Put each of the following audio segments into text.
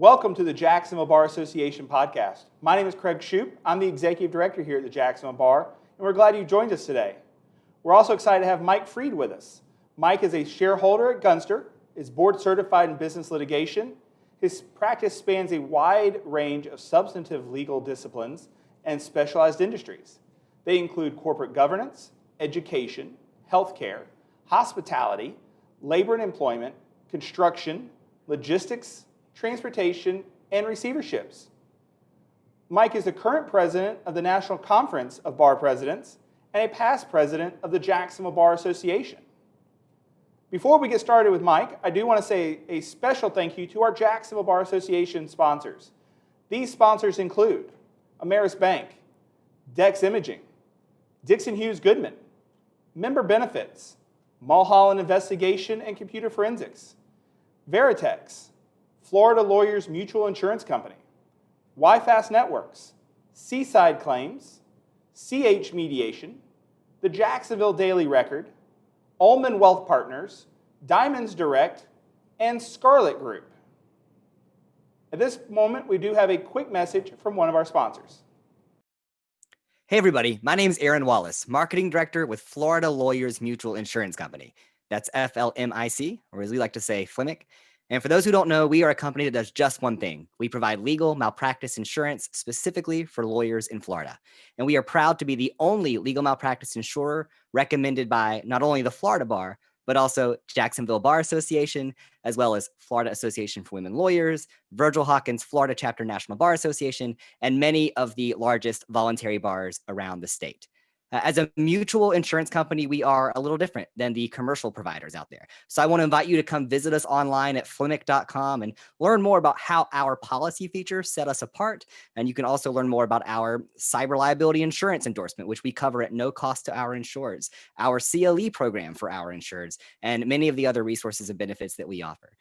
Welcome to the Jacksonville Bar Association podcast. My name is Craig Shoup. I'm the Executive Director here at the Jacksonville Bar, and we're glad you joined us today. We're also excited to have Mike Freed with us. Mike is a shareholder at Gunster, is board certified in business litigation. His practice spans a wide range of substantive legal disciplines and specialized industries. They include corporate governance, education, healthcare, hospitality, labor and employment, construction, logistics, transportation, and receiverships. Mike is the current president of the National Conference of Bar Presidents and a past president of the Jacksonville Bar Association. Before we get started with Mike, I do want to say a special thank you to our Jacksonville Bar Association sponsors. These sponsors include Ameris Bank, Dex Imaging, Dixon Hughes Goodman, Member Benefits, Mulholland Investigation and Computer Forensics, Veritex, Florida Lawyers Mutual Insurance Company, YFast Networks, Seaside Claims, CH Mediation, the Jacksonville Daily Record, Ullman Wealth Partners, Diamonds Direct, and Scarlet Group. At this moment, we do have a quick message from one of our sponsors. Hey everybody, my name is Aaron Wallace, Marketing Director with Florida Lawyers Mutual Insurance Company. That's FLMIC, or as we like to say, FLMIC. And for those who don't know, we are a company that does just one thing. We provide legal malpractice insurance specifically for lawyers in Florida. And we are proud to be the only legal malpractice insurer recommended by not only the Florida Bar, but also Jacksonville Bar Association, as well as Florida Association for Women Lawyers, Virgil Hawkins Florida Chapter National Bar Association, and many of the largest voluntary bars around the state. As a mutual insurance company, we are a little different than the commercial providers out there. So I want to invite you to come visit us online at flimic.com and learn more about how our policy features set us apart. And you can also learn more about our cyber liability insurance endorsement, which we cover at no cost to our insureds, our CLE program for our insureds, and many of the other resources and benefits that we offer.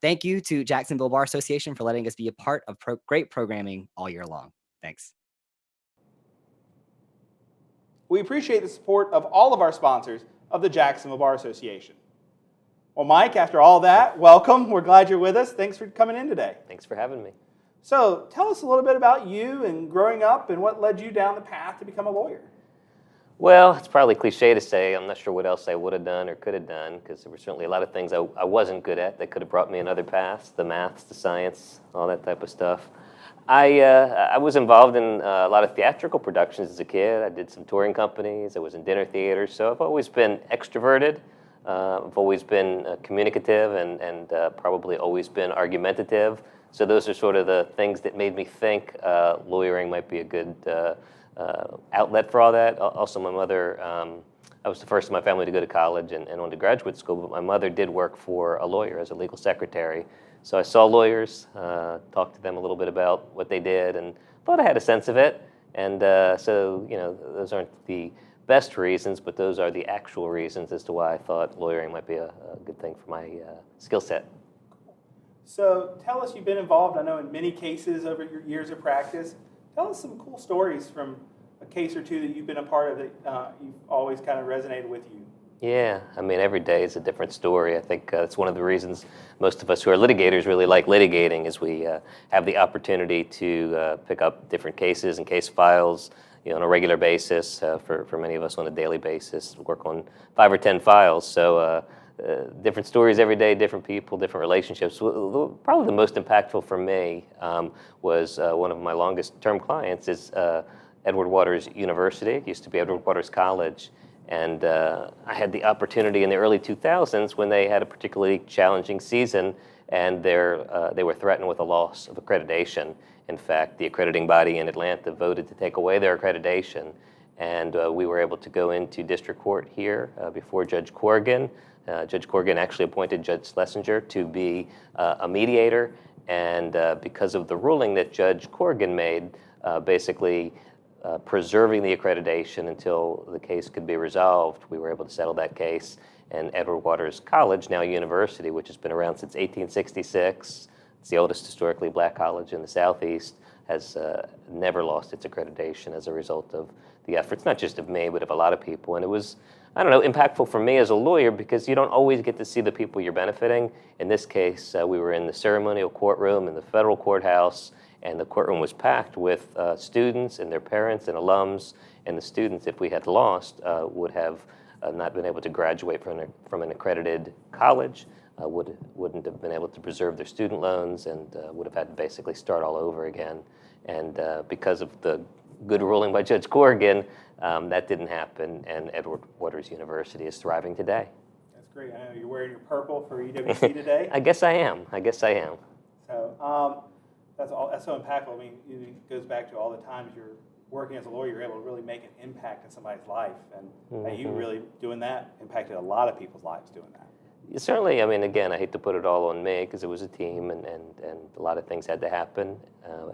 Thank you to Jacksonville Bar Association for letting us be a part of great programming all year long. Thanks. We appreciate the support of all of our sponsors of the Jacksonville Bar Association. Well, Mike, after all that, welcome. We're glad you're with us. Thanks for coming in today. Thanks for having me. So tell us a little bit about you and growing up and what led you down the path to become a lawyer. Well, it's probably cliche to say. I'm not sure what else I would have done or could have done, because there were certainly a lot of things I wasn't good at that could have brought me in other paths, the maths, the science, all that type of stuff. I was involved in a lot of theatrical productions as a kid. I did some touring companies. I was in dinner theaters. So I've always been extroverted. I've always been communicative and probably always been argumentative. So those are sort of the things that made me think lawyering might be a good outlet for all that. Also, my mother, I was the first in my family to go to college and on to graduate school, but my mother did work for a lawyer as a legal secretary. So I saw lawyers, talked to them a little bit about what they did, and thought I had a sense of it. And so, you know, those aren't the best reasons, but those are the actual reasons as to why I thought lawyering might be a good thing for my skill set. So tell us, you've been involved, I know, in many cases over your years of practice. Tell us some cool stories from a case or two that you've been a part of that you've always kind of resonated with you. Yeah, I mean, every day is a different story. I think it's one of the reasons most of us who are litigators really like litigating is we have the opportunity to pick up different cases and case files, you know, on a regular basis. For many of us on a daily basis, work on 5 or 10 files. So different stories every day, different people, different relationships. Probably the most impactful for me was one of my longest term clients is Edward Waters University. It used to be Edward Waters College. And I had the opportunity in the early 2000s when they had a particularly challenging season and they were threatened with a loss of accreditation. In fact, the accrediting body in Atlanta voted to take away their accreditation. And we were able to go into district court here before Judge Corrigan. Judge Corrigan actually appointed Judge Schlesinger to be a mediator. And because of the ruling that Judge Corrigan made, basically preserving the accreditation until the case could be resolved, we were able to settle that case. And Edward Waters College, now university, which has been around since 1866, it's the oldest historically black college in the Southeast, has never lost its accreditation as a result of the efforts, not just of me, but of a lot of people. And it was I don't know, impactful for me as a lawyer because you don't always get to see the people you're benefiting. In this case, we were in the ceremonial courtroom in the federal courthouse, and the courtroom was packed with students and their parents and alums. And the students, if we had lost, would have not been able to graduate from an accredited college, wouldn't have been able to preserve their student loans, and would have had to basically start all over again. And because of the good ruling by Judge Corrigan, that didn't happen, and Edward Waters University is thriving today. That's great. I know you're wearing your purple for EWC today. I guess I am. So that's so impactful. I mean, it goes back to all the times you're working as a lawyer, you're able to really make an impact in somebody's life, and you really doing that impacted a lot of people's lives doing that. Certainly, I mean, again, I hate to put it all on me because it was a team and a lot of things had to happen.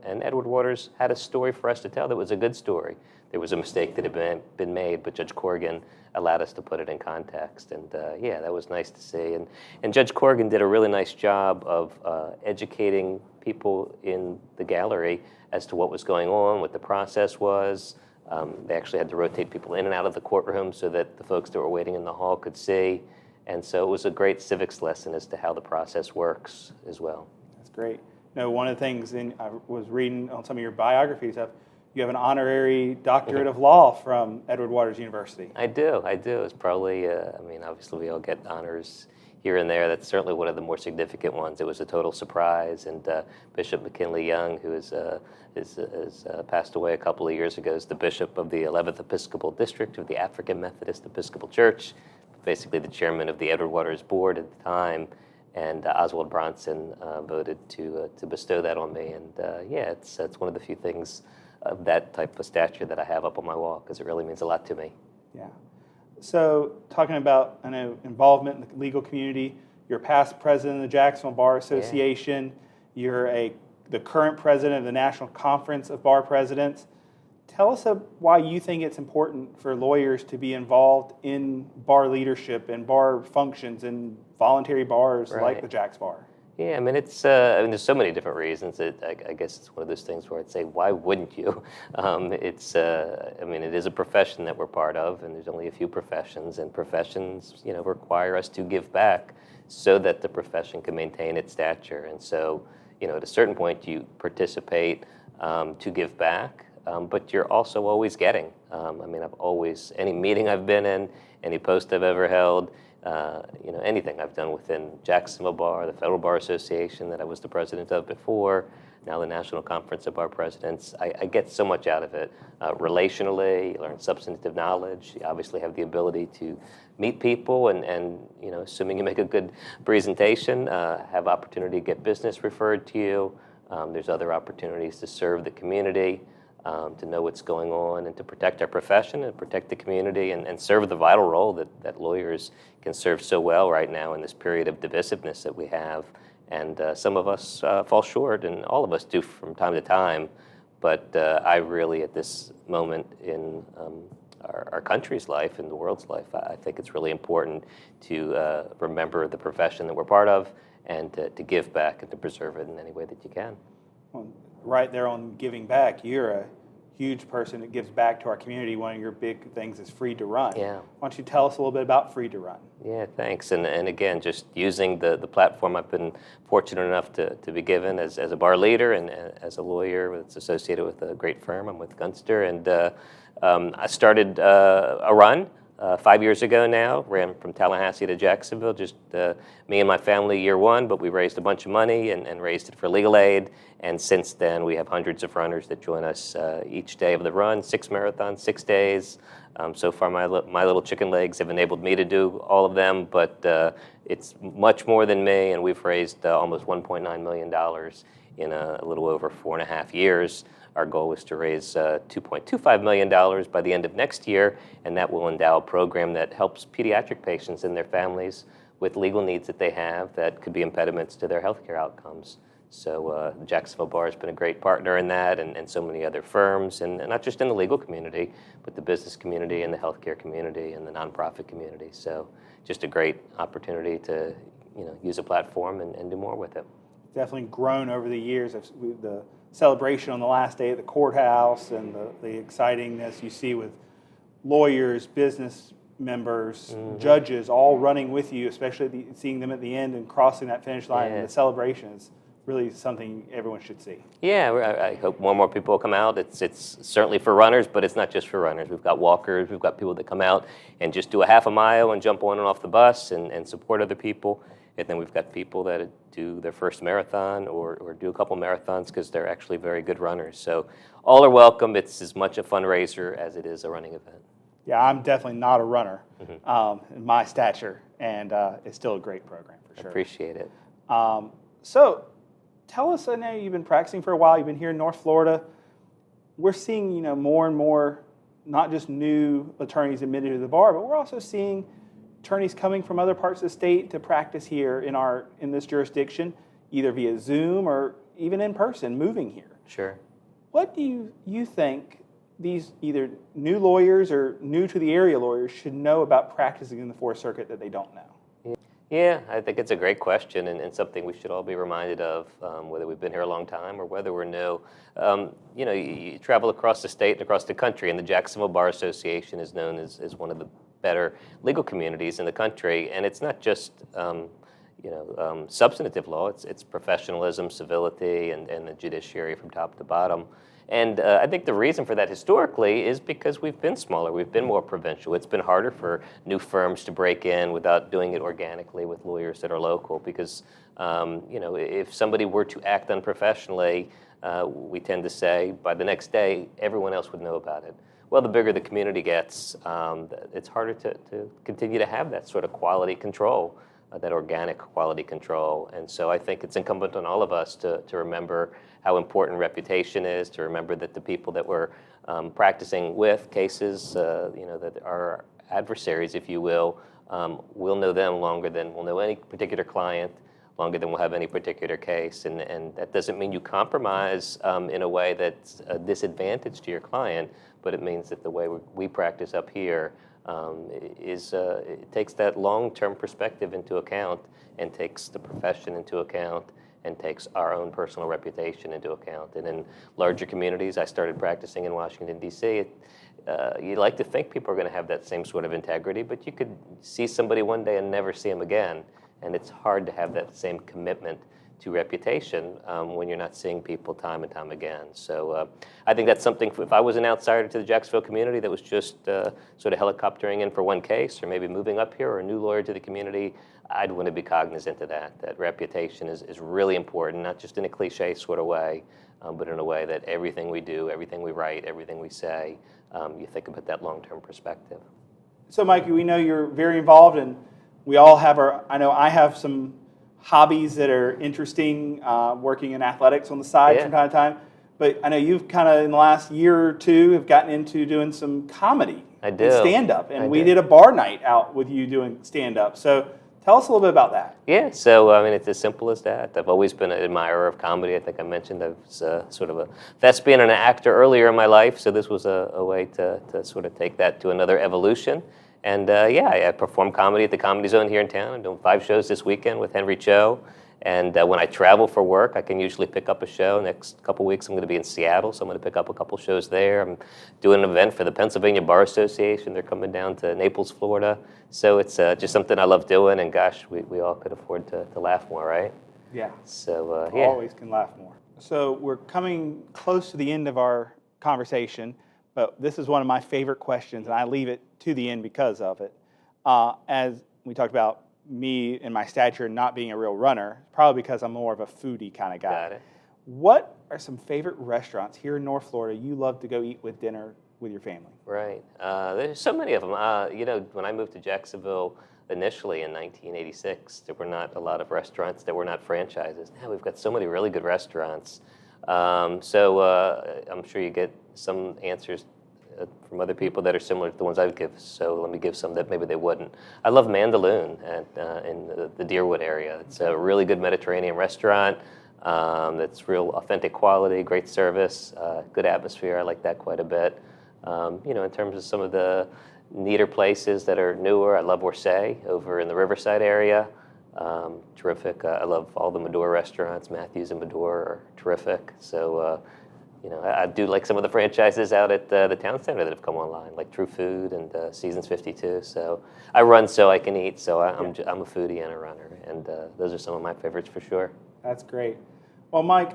And Edward Waters had a story for us to tell that was a good story. There was a mistake that had been made, but Judge Corrigan allowed us to put it in context. And yeah, that was nice to see. And Judge Corrigan did a really nice job of educating people in the gallery as to what was going on, what the process was. They actually had to rotate people in and out of the courtroom so that the folks that were waiting in the hall could see. And so it was a great civics lesson as to how the process works as well. That's great. No, one of the things I was reading on some of your biographies of, you have an honorary doctorate of law from Edward Waters University. I do. It's probably, I mean, obviously we all get honors here and there. That's certainly one of the more significant ones. It was a total surprise. And Bishop McKinley Young, who has passed away a couple of years ago, is the bishop of the 11th Episcopal District of the African Methodist Episcopal Church, basically the chairman of the Edward Waters board at the time, and Oswald Bronson voted to bestow that on me. And yeah, it's one of the few things of that type of stature that I have up on my wall because it really means a lot to me. Yeah. So talking about, I know, involvement in the legal community, you're past president of the Jacksonville Bar Association. Yeah. You're the current president of the National Conference of Bar Presidents. Tell us why you think it's important for lawyers to be involved in bar leadership and bar functions and voluntary bars like the JaxBar. Yeah, I mean, there's so many different reasons. I guess it's one of those things where I'd say, why wouldn't you? I mean, it is a profession that we're part of, and there's only a few professions, and professions, require us to give back so that the profession can maintain its stature. And so, at a certain point, you participate to give back. But you're also always getting. I've always, any meeting I've been in, any post I've ever held, anything I've done within Jacksonville Bar, the Federal Bar Association that I was the president of before, now the National Conference of Bar Presidents, I get so much out of it. Relationally, you learn substantive knowledge. You obviously have the ability to meet people and assuming you make a good presentation, have opportunity to get business referred to you. There's other opportunities to serve the community. To know what's going on and to protect our profession and protect the community and serve the vital role that lawyers can serve so well right now in this period of divisiveness that we have. And some of us fall short, and all of us do from time to time. But I really, at this moment in our country's life and the world's life, I think it's really important to remember the profession that we're part of and to give back and to preserve it in any way that you can. Well, right there on giving back, you're a huge person that gives back to our community. One of your big things is FreedToRun. Yeah. Why don't you tell us a little bit about FreedToRun? Yeah, thanks. And again, just using the platform I've been fortunate enough to be given as a bar leader and as a lawyer that's associated with a great firm. I'm with Gunster. And I started a run 5 years ago now, ran from Tallahassee to Jacksonville, just me and my family year one, but we raised a bunch of money and raised it for legal aid. And since then, we have hundreds of runners that join us each day of the run, 6 marathons, 6 days. So far, my little chicken legs have enabled me to do all of them, but it's much more than me, and we've raised almost $1.9 million in a little over 4.5 years. Our goal is to raise $2.25 million by the end of next year, and that will endow a program that helps pediatric patients and their families with legal needs that they have that could be impediments to their healthcare outcomes. So the Jacksonville Bar has been a great partner in that, and so many other firms, and not just in the legal community, but the business community and the healthcare community and the nonprofit community. So just a great opportunity to use a platform and do more with it. Definitely grown over the years. The celebration on the last day at the courthouse and the excitingness you see with lawyers, business members, judges, all running with you, especially seeing them at the end and crossing that finish line. Yeah. And the celebration is really something everyone should see. Yeah, I hope more and more people will come out. It's certainly for runners, but it's not just for runners. We've got walkers, we've got people that come out and just do a half a mile and jump on and off the bus and support other people. And then we've got people that do their first marathon or do a couple marathons because they're actually very good runners. So all are welcome. It's as much a fundraiser as it is a running event. Yeah, I'm definitely not a runner in my stature, and it's still a great program for sure. Appreciate it. So tell us, I know you've been practicing for a while, you've been here in North Florida. We're seeing, more and more, not just new attorneys admitted to the bar, but we're also seeing attorneys coming from other parts of the state to practice here in this jurisdiction, either via Zoom or even in person, moving here. Sure. What do you think these either new lawyers or new to the area lawyers should know about practicing in the Fourth Circuit that they don't know? Yeah, I think it's a great question and something we should all be reminded of, whether we've been here a long time or whether we're new. You travel across the state and across the country, and the Jacksonville Bar Association is known as one of the better legal communities in the country. And it's not just substantive law; it's professionalism, civility, and the judiciary from top to bottom. And I think the reason for that historically is because we've been smaller, we've been more provincial. It's been harder for new firms to break in without doing it organically with lawyers that are local because, if somebody were to act unprofessionally, we tend to say by the next day, everyone else would know about it. Well, the bigger the community gets, it's harder to continue to have that sort of quality control, that organic quality control. And so I think it's incumbent on all of us to remember how important reputation is, to remember that the people that we're practicing with, cases, that are adversaries, if you will know them longer than we'll know any particular client, longer than we'll have any particular case. And that doesn't mean you compromise in a way that's a disadvantage to your client, but it means that the way we practice up here it takes that long-term perspective into account and takes the profession into account and takes our own personal reputation into account. And in larger communities, I started practicing in Washington, D.C. You like to think people are going to have that same sort of integrity, but you could see somebody one day and never see them again. And it's hard to have that same commitment to reputation when you're not seeing people time and time again. So I think that's something, if I was an outsider to the Jacksonville community that was just sort of helicoptering in for one case or maybe moving up here or a new lawyer to the community, I'd want to be cognizant of that reputation is really important, not just in a cliche sort of way, but in a way that everything we do, everything we write, everything we say, you think about that long-term perspective. So, Mikey, we know you're very involved, and we all have I know I have some hobbies that are interesting, working in athletics on the side from time to time. But I know you've kind of, in the last year or two, have gotten into doing some comedy. I do. And stand-up. And we did a bar night out with you doing stand-up. So tell us a little bit about that. Yeah, so it's as simple as that. I've always been an admirer of comedy. I think I mentioned I was sort of a thespian and an actor earlier in my life, so this was a way to sort of take that to another evolution. And I perform comedy at the Comedy Zone here in town. I'm doing 5 shows this weekend with Henry Cho. And when I travel for work, I can usually pick up a show. Next couple weeks, I'm going to be in Seattle, so I'm going to pick up a couple shows there. I'm doing an event for the Pennsylvania Bar Association. They're coming down to Naples, Florida. So it's just something I love doing, and gosh, we all could afford to laugh more, right? Yeah. So, Always can laugh more. So we're coming close to the end of our conversation, but this is one of my favorite questions, and I leave it to the end because of it. As we talked about me and my stature not being a real runner, probably because I'm more of a foodie kind of guy. Got it. What are some favorite restaurants here in North Florida you love to go eat with dinner with your family? Right. There's so many of them. When I moved to Jacksonville initially in 1986, there were not a lot of restaurants that were not franchises. Now we've got so many really good restaurants. I'm sure you get some answers from other people that are similar to the ones I would give. So let me give some that maybe they wouldn't. I love Mandaloon in the Deerwood area. It's a really good Mediterranean restaurant that's real authentic quality, great service, good atmosphere. I like that quite a bit. In terms of some of the neater places that are newer, I love Orsay over in the Riverside area. Terrific. I love all the Medora restaurants. Matthews and Medora are terrific. So, I do like some of the franchises out at the town center that have come online, like True Food and Seasons 52. So I run so I can eat. So I'm a foodie and a runner, and those are some of my favorites for sure. That's great. Well, Mike,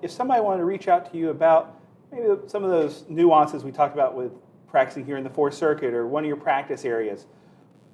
if somebody wanted to reach out to you about maybe some of those nuances we talked about with practicing here in the Fourth Circuit or one of your practice areas,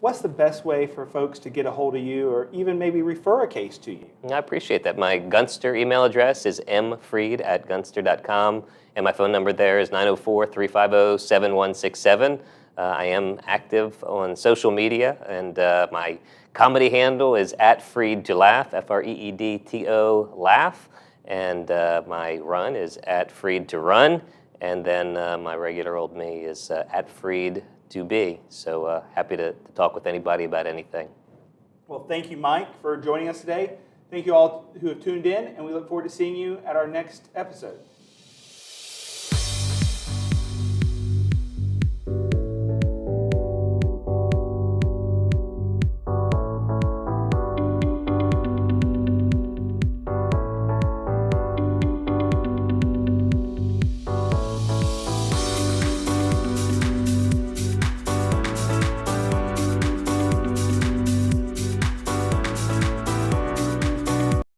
what's the best way for folks to get a hold of you or even maybe refer a case to you? I appreciate that. My Gunster email address is mfreed@gunster.com, and my phone number there is 904-350-7167. I am active on social media, and my comedy handle is @FreedToLaugh, FREEDTO laugh, and my run is @FreedToRun, and then my regular old me is @FreedToBe. So happy to talk with anybody about anything. Well, thank you, Mike, for joining us today. Thank you all who have tuned in, and we look forward to seeing you at our next episode.